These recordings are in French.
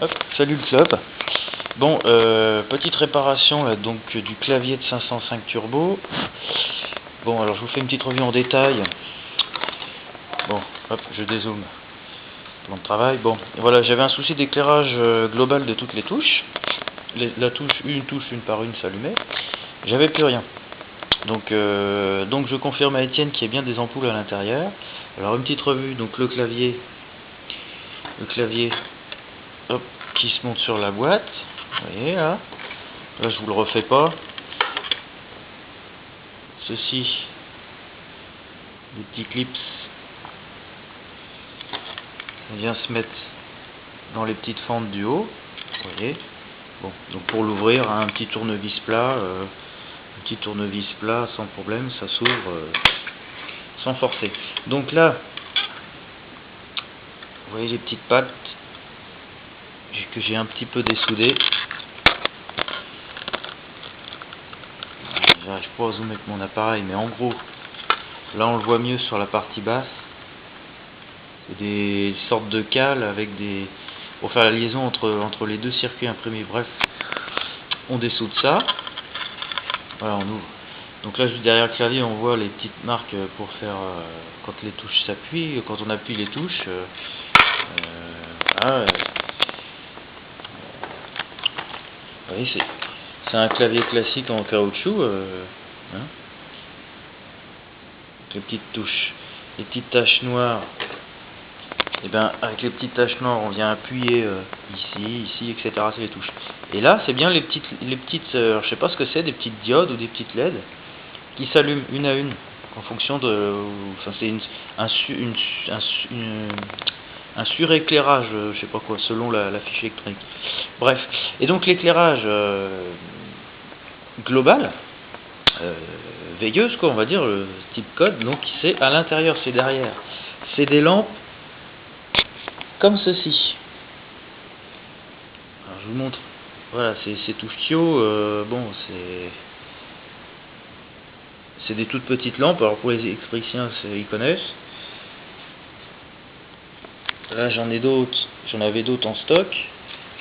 Hop, salut le club. Bon, petite réparation là, donc du clavier de 505 turbo. Bon, alors je vous fais une petite revue en détail. Bon, hop, je dézoome. Plan de travail. Bon, et voilà, j'avais un souci d'éclairage global de toutes les touches. Une touche, une par une s'allumait. J'avais plus rien. Donc je confirme à Étienne qu'il y a bien des ampoules à l'intérieur. Alors une petite revue, donc le clavier, hop, qui se monte sur la boîte. Vous voyez là, je vous le refais pas. Ceci, des petits clips, on vient se mettre dans les petites fentes du haut. Vous voyez. Bon, donc pour l'ouvrir, un petit tournevis plat, sans problème, ça s'ouvre sans forcer. Donc là, vous voyez les petites pattes que j'ai un petit peu dessoudées. J'arrive pas à zoomer avec mon appareil, mais en gros, là on le voit mieux sur la partie basse. C'est des sortes de cales avec des... pour faire la liaison entre les deux circuits imprimés. Bref, on dessoude ça. Voilà, on ouvre. Donc là, juste derrière le clavier, on voit les petites marques pour faire quand les touches s'appuient, quand on appuie les touches. Voilà. Vous voyez, c'est un clavier classique en caoutchouc. Hein. Les petites touches, les petites taches noires. Et bien, avec les petites taches noires, on vient appuyer ici, etc. C'est les touches. Et là, c'est bien les petites, je sais pas ce que c'est, des petites diodes ou des petites LED qui s'allument une à une en fonction de, enfin c'est un suréclairage, je sais pas quoi, selon la fiche électronique. Bref, et donc l'éclairage global, veilleuse quoi, on va dire, le type code, donc c'est à l'intérieur, c'est derrière. C'est des lampes comme ceci. Alors je vous montre. Voilà, c'est tout chio. Bon, c'est des toutes petites lampes. Alors pour les électriciens, ils connaissent. Là, j'en avais d'autres en stock.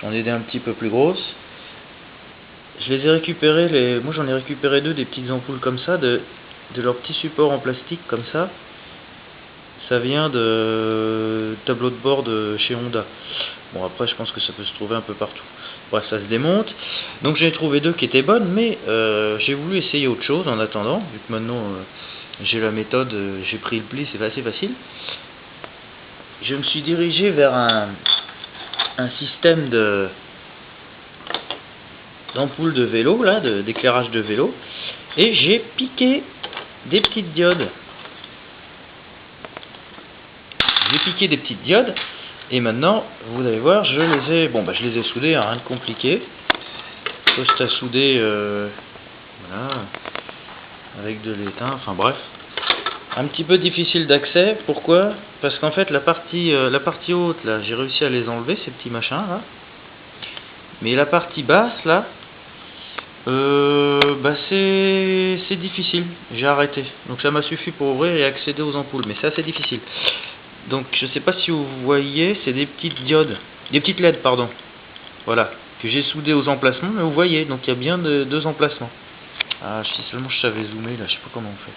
J'en ai des un petit peu plus grosses. Je les ai récupérées. Moi, j'en ai récupéré deux, des petites ampoules comme ça, de leur petit support en plastique comme ça. Ça vient de tableau de bord de chez Honda. Bon, après, je pense que ça peut se trouver un peu partout. Bref, ça se démonte. Donc, j'ai trouvé deux qui étaient bonnes, mais j'ai voulu essayer autre chose en attendant. Vu que maintenant, j'ai la méthode, j'ai pris le pli, c'est assez facile. Je me suis dirigé vers un système d'ampoule de vélo, là, d'éclairage de vélo. Et j'ai piqué des petites diodes. Et maintenant, vous allez voir, je les ai soudées, hein, rien de compliqué. Poste à souder, voilà, avec de l'étain, enfin bref. Un petit peu difficile d'accès, pourquoi? Parce qu'en fait, la partie haute, là, j'ai réussi à les enlever, ces petits machins, là. Mais la partie basse, là, c'est difficile, j'ai arrêté. Donc ça m'a suffi pour ouvrir et accéder aux ampoules, mais c'est assez difficile. Donc je sais pas si vous voyez, c'est des petites diodes, des petites LED pardon. Voilà, que j'ai soudées aux emplacements, mais vous voyez, donc il y a bien deux emplacements. Ah, si seulement je savais zoomer là, je sais pas comment on fait.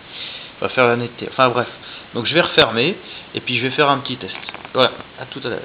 On va faire la netteté. Enfin bref. Donc je vais refermer et puis je vais faire un petit test. Voilà, à tout à l'heure.